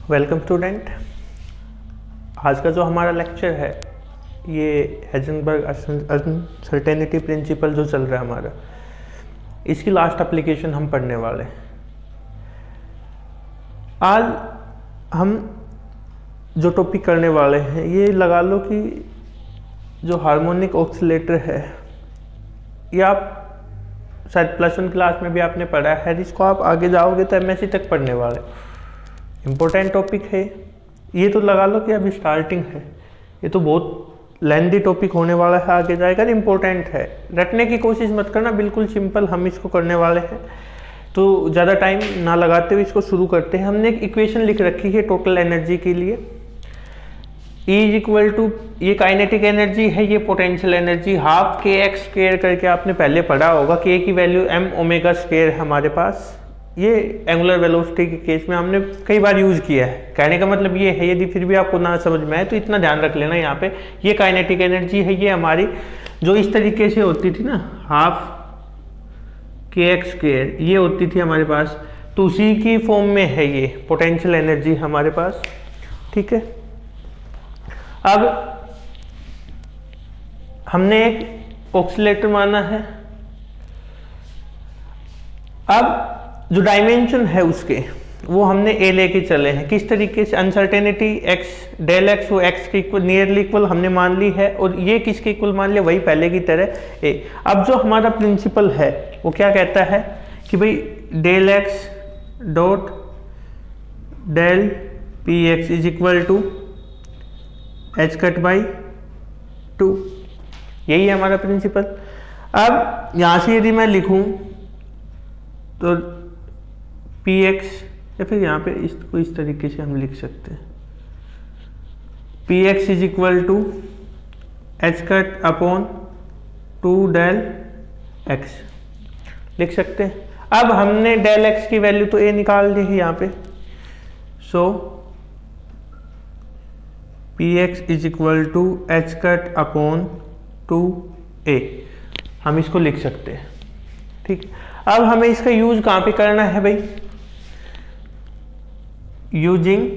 Welcome student. आज का जो हमारा लेक्चर है ये हाइजेनबर्ग अनसर्टेनिटी प्रिंसिपल जो चल रहा है हमारा, इसकी लास्ट एप्लीकेशन हम पढ़ने वाले हैं। आज हम जो टॉपिक करने वाले हैं ये लगा लो कि जो हार्मोनिक ऑक्सीलेटर है, ये आप शायद +1 क्लास में भी आपने पढ़ा है। इसको आप आगे जाओगे तो MSc तक पढ़ने वाले। इम्पोर्टेंट टॉपिक है ये, तो लगा लो कि अभी स्टार्टिंग है, ये तो बहुत लेंथी टॉपिक होने वाला है, आगे जाएगा। इम्पोर्टेंट है, रटने की कोशिश मत करना, बिल्कुल सिंपल हम इसको करने वाले हैं। तो ज़्यादा टाइम ना लगाते हुए इसको शुरू करते हैं। हमने एक इक्वेशन लिख रखी है टोटल एनर्जी के लिए। E = ये काइनेटिक एनर्जी है, ये पोटेंशियल एनर्जी हाफ kx² करके आपने पहले पढ़ा होगा। k की वैल्यू m⍵² हमारे पास। ये एंगुलर वेलोसिटी के केस में हमने कई बार यूज़ किया है। कहने का मतलब ये है, यदि फिर भी आपको ना समझ में आए तो इतना ध्यान रख लेना यहाँ पे, ये काइनेटिक एनर्जी है। ये हमारी जो इस तरीके से होती थी ना, हाफ kx², ये होती थी हमारे पास, तो उसी की फॉर्म में है ये पोटेंशियल एनर्जी हमारे पास। ठीक है, अब हमने एक ऑक्सीलेटर माना है। अब जो डायमेंशन है उसके, वो हमने a लेके चले हैं। किस तरीके से? अनसर्टेनिटी डेल x वो x के इक्वल, नियरली इक्वल हमने मान ली है, और ये किसके इक्वल मान लिया? वही पहले की तरह a। अब जो हमारा प्रिंसिपल है वो क्या कहता है कि भाई del x dot del px is equal to h/2। यही है हमारा प्रिंसिपल। अब यहाँ से यदि मैं लिखूं तो px, या फिर यहाँ पे इसको इस तरीके से हम लिख सकते हैं, px is equal to h/2 del x लिख सकते हैं। अब हमने डेल x की वैल्यू तो a निकाल दी है यहाँ पे, so px is equal to h/2a हम इसको लिख सकते हैं। ठीक, अब हमें इसका यूज कहाँ पे करना है भाई? Using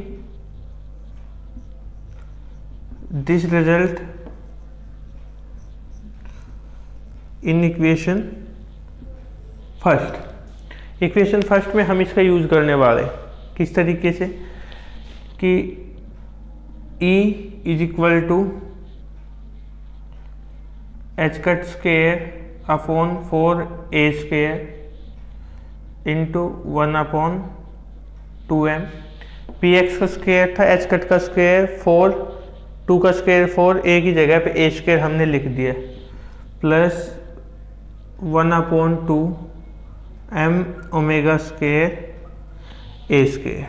this result in equation first. Equation first में हम इसका यूज करने वाले किस तरीके से कि E is equal to h/4a² into 1/2m। px का स्क्वायर था, h का स्क्वायर 4, 2 का स्क्वायर 4, a की जगह पे a² हमने लिख दिया, प्लस 1/2 m⍵²a²।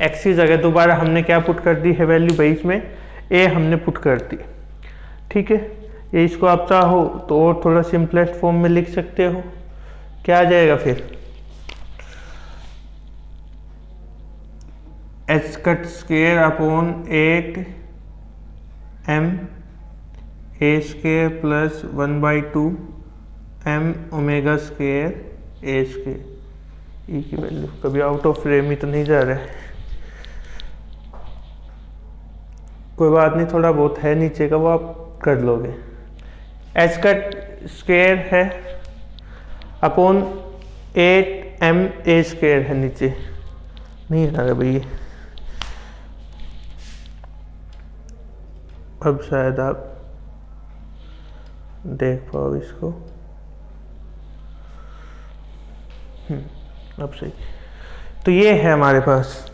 x की जगह दोबारा हमने क्या पुट कर दी है वैल्यू भाई? इसमें a हमने पुट कर दी। ठीक है, ये इसको आप चाहो तो और थोड़ा सिंपलेस्ट फॉर्म में लिख सकते हो। क्या आ जाएगा फिर? h² 8m⍵² plus 1/2 m⍵²a²। ई की वैल्यू कभी आउट ऑफ फ्रेम ही तो नहीं जा रहा है? कोई बात नहीं, थोड़ा बहुत है नीचे का, वो आप कर लोगे। h² है अपॉन 8ma² है, नीचे नहीं आ रहा भैया। अब शायद आप देख पाओ इसको। अब सही। तो ये है हमारे पास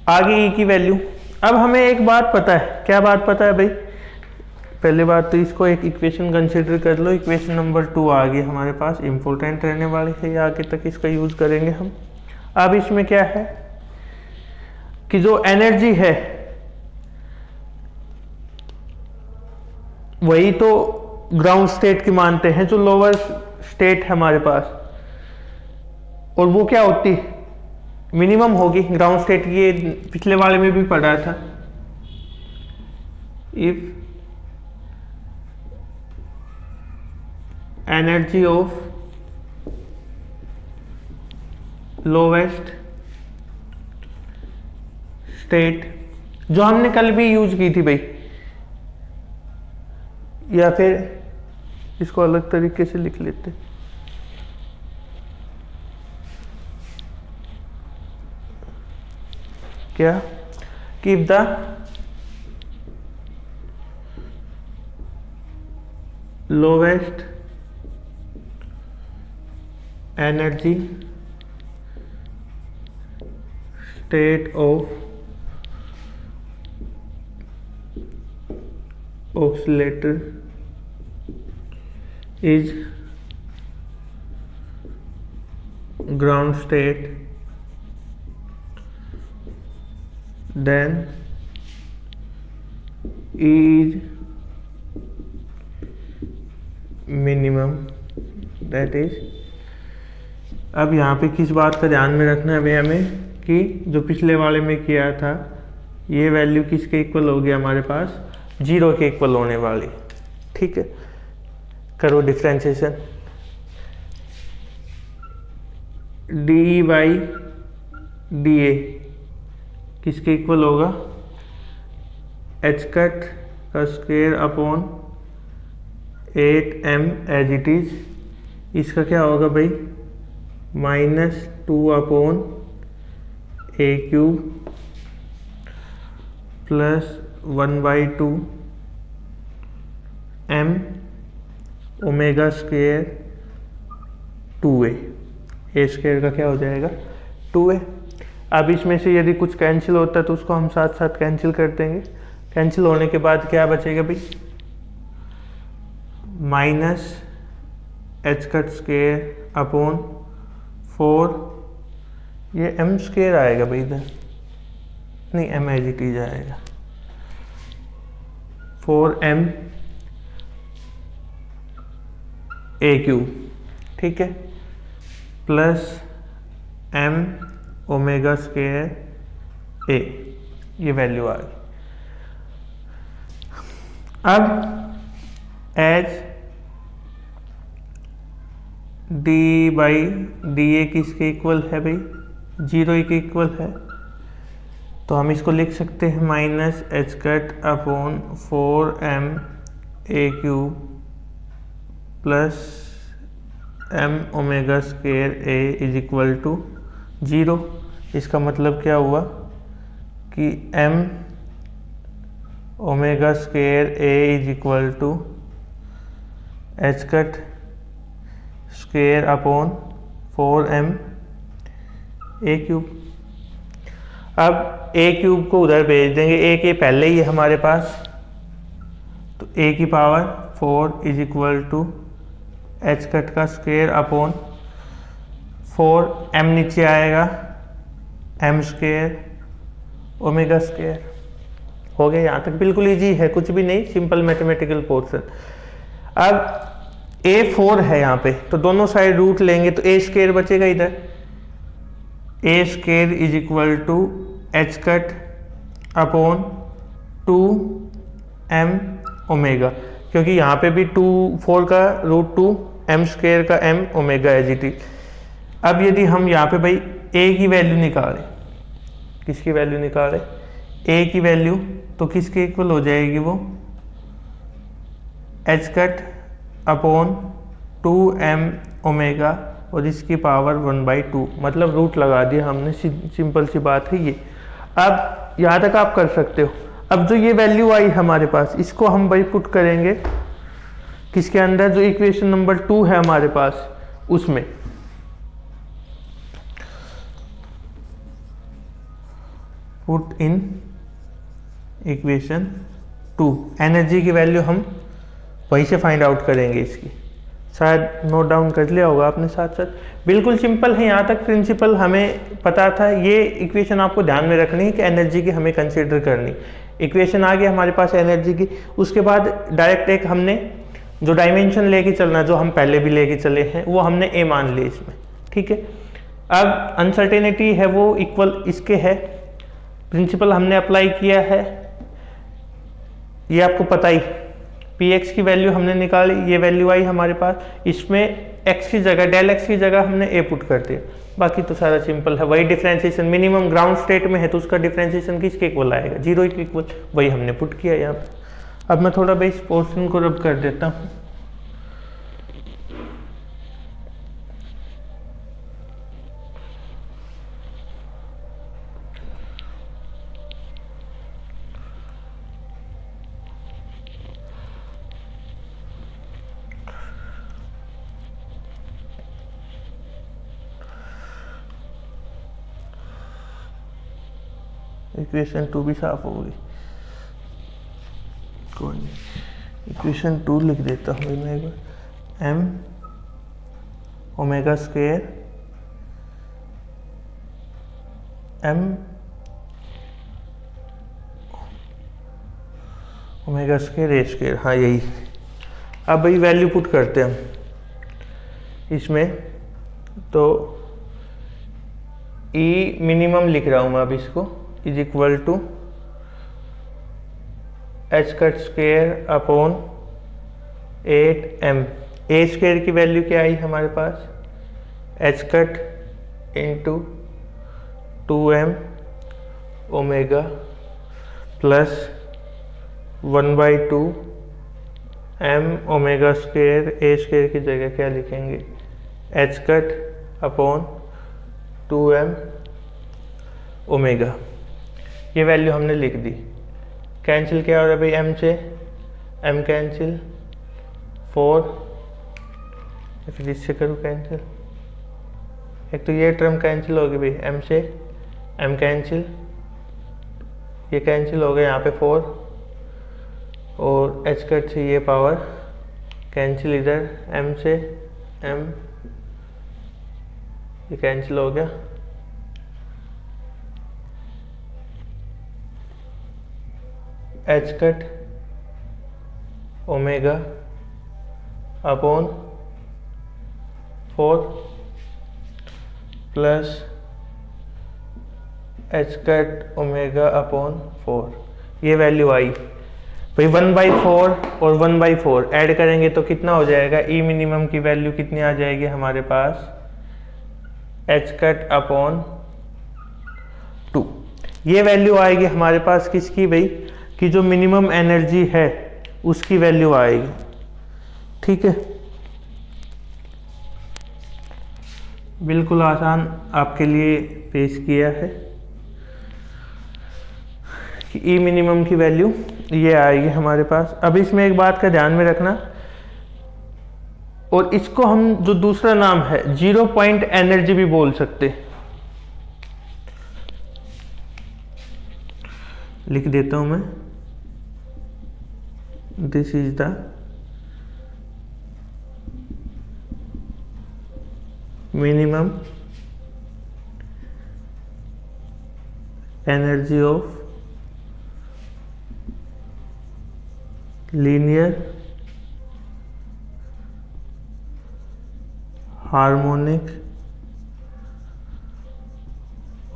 आगे ई की वैल्यू। अब हमें एक बात पता है। क्या बात पता है भाई? पहले बात तो इसको एक इक्वेशन कंसिडर कर लो। इक्वेशन नंबर 2 आ गई हमारे पास, इंपॉर्टेंट रहने वाली है ये, आगे तक इसका यूज करेंगे हम। अब इसमें क्या है कि जो एनर्जी है वही तो ग्राउंड स्टेट की मानते हैं, जो लोअर स्टेट है हमारे पास, और वो क्या होती? मिनिमम होगी ग्राउंड स्टेट। ये पिछले वाले में भी पढ़ा था। If energy of lowest state जो हमने कल भी यूज की थी भाई, या फिर इसको अलग तरीके से लिख लेते, क्या कि if the lowest energy state of oscillator is ground state, then E is minimum, that is। अब यहाँ पे किस बात का ध्यान में रखना है भाई हमें कि जो पिछले वाले में किया था ये वैल्यू किसके इक्वल होगी हमारे पास, 0 के इक्वल होने वाली। ठीक है, करो differentiation. D by d a किसके इक्वल होगा, एच कट का square upon 8m as it is. इसका क्या होगा भाई, -2 upon a cube plus 1/2 m omega square 2a। A square का क्या हो जाएगा 2a। अब इसमें से यदि कुछ कैंसिल होता है तो उसको हम साथ साथ कैंसिल कर देंगे। कैंसिल होने के बाद क्या बचेगा भाई, minus h cut square upon 4, ये m स्क्वायर आएगा भाई इधर, नहीं m एज इट इज आएगा, 4m a क्यूब। ठीक है, plus m omega square a, ये वैल्यू आ गई। अब as d by d a किसके इक्वल है भाई, 0 के इक्वल है, तो हम इसको लिख सकते हैं minus h cut upon 4m a cube plus m omega square a is equal to 0। इसका मतलब क्या हुआ कि m omega square a is equal to H cut square upon 4m a cube. अब a क्यूब को उधर भेज देंगे, a के पहले ही है हमारे पास, तो a की power 4 is equal to H cut का स्क्वायर अपॉन 4m नीचे आएगा m स्क्वायर ओमेगा स्क्वायर। हो गया, यहाँ तक बिल्कुल इजी है, कुछ भी नहीं, सिंपल मैथमेटिकल पोर्शन। अब a4 है यहाँ पे, तो दोनों साइड रूट लेंगे तो a स्क्वायर बचेगा इधर, a square is equal to H cut upon 2m omega, क्योंकि यहाँ पे भी 4 का रूट 2 m स्क्वायर का m omega as it is. अब यदि हम यहाँ पे भाई a की वैल्यू निकालें, किसकी वैल्यू निकालें, a की वैल्यू, तो किसके इक्वल हो जाएगी वो, H cut upon 2m omega और इसकी पावर 1/2, मतलब रूट लगा दिया हमने, सिंपल सी बात है ये। अब यहाँ तक आप कर सकते हो। अब जो ये वैल्यू आई हमारे पास, इसको हम भाई पुट करेंगे किसके अंदर, जो इक्वेशन नंबर 2 है हमारे पास उसमें। पुट इन इक्वेशन 2, एनर्जी की वैल्यू हम वहीं से फाइंड आउट करेंगे इसकी, शायद नोट डाउन कर लिया होगा आपने साथ साथ। बिल्कुल सिंपल है, यहाँ तक प्रिंसिपल हमें पता था। ये इक्वेशन आपको ध्यान में रखनी है कि एनर्जी की हमें कंसीडर करनी। इक्वेशन आ गई हमारे पास एनर्जी की, उसके बाद डायरेक्ट एक हमने जो डायमेंशन लेके चलना, जो हम पहले भी लेके चले हैं, वो हमने ए मान ली इसमें। ठीक है, अब अनसर्टेनिटी है वो इक्वल इसके है, प्रिंसिपल हमने अप्लाई किया है, ये आपको पता ही, Px की वैल्यू हमने निकाली, ये वैल्यू आई हमारे पास, इसमें x की जगह डेल x की जगह हमने a पुट कर दिया। बाकी तो सारा सिंपल है, वही डिफरेंशिएशन, मिनिमम ग्राउंड स्टेट में है तो उसका डिफरेंशिएशन किसके इक्वल आएगा, 0 के इक्वल, वही हमने पुट किया यहाँ पे। अब मैं थोड़ा भाई इस पोर्शन को रब कर देता हूँ। इक्वेशन 2 भी साफ हो गई, कोई नहीं, इक्वेशन 2 लिख देता हूँ मैं एक बार। m omega square m omega square a square, हाँ यही। अब भाई वैल्यू पुट करते हैं हम इसमें, तो e मिनिमम लिख रहा हूँ मैं अब इसको, is equal to H cut square upon 8m। A square की वैल्यू क्या आई हमारे पास, H cut into 2m omega plus 1/2 m omega square, a square की जगह क्या लिखेंगे, H cut upon 2m omega. ये वैल्यू हमने लिख दी। कैंसिल क्या हो रहा है भाई, m से m कैंसिल 4, फिर इससे करूँ कैंसिल, एक तो ये टर्म कैंसिल होगी भाई, m से m कैंसिल, ये कैंसिल हो गया यहाँ पे 4, और h कट से ये पावर कैंसिल, इधर m से m ये कैंसिल हो गया, H cut omega upon 4 plus H cut omega upon 4, ये वैल्यू आई भाई। 1/4 और 1/4 ऐड करेंगे तो कितना हो जाएगा, ई मिनिमम की वैल्यू कितनी आ जाएगी हमारे पास, एच कट अपॉन 2। ये वैल्यू आएगी हमारे पास किसकी भाई, कि जो मिनिमम एनर्जी है उसकी वैल्यू आएगी, ठीक है। बिल्कुल आसान आपके लिए पेश किया है कि ई मिनिमम की वैल्यू ये आएगी हमारे पास। अब इसमें एक बात का ध्यान में रखना, और इसको हम जो दूसरा नाम है 0 पॉइंट एनर्जी भी बोल सकते, लिख देता हूं मैं, this is the minimum energy of linear harmonic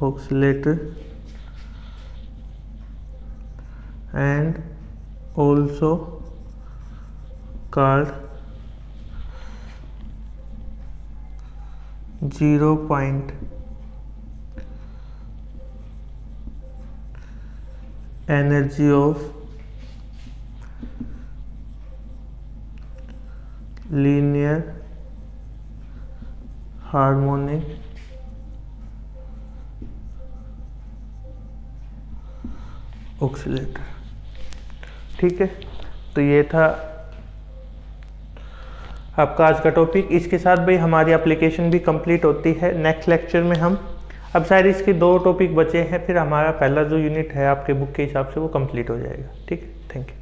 oscillator and also called 0 point energy of linear harmonic oscillator, ठीक है। तो ये था आपका आज का टॉपिक। इसके साथ भाई हमारी एप्लीकेशन भी कंप्लीट होती है। नेक्स्ट लेक्चर में हम, अब शायद इसके 2 टॉपिक बचे हैं, फिर हमारा पहला जो यूनिट है आपके बुक के हिसाब से वो कंप्लीट हो जाएगा, ठीक है। Thank you.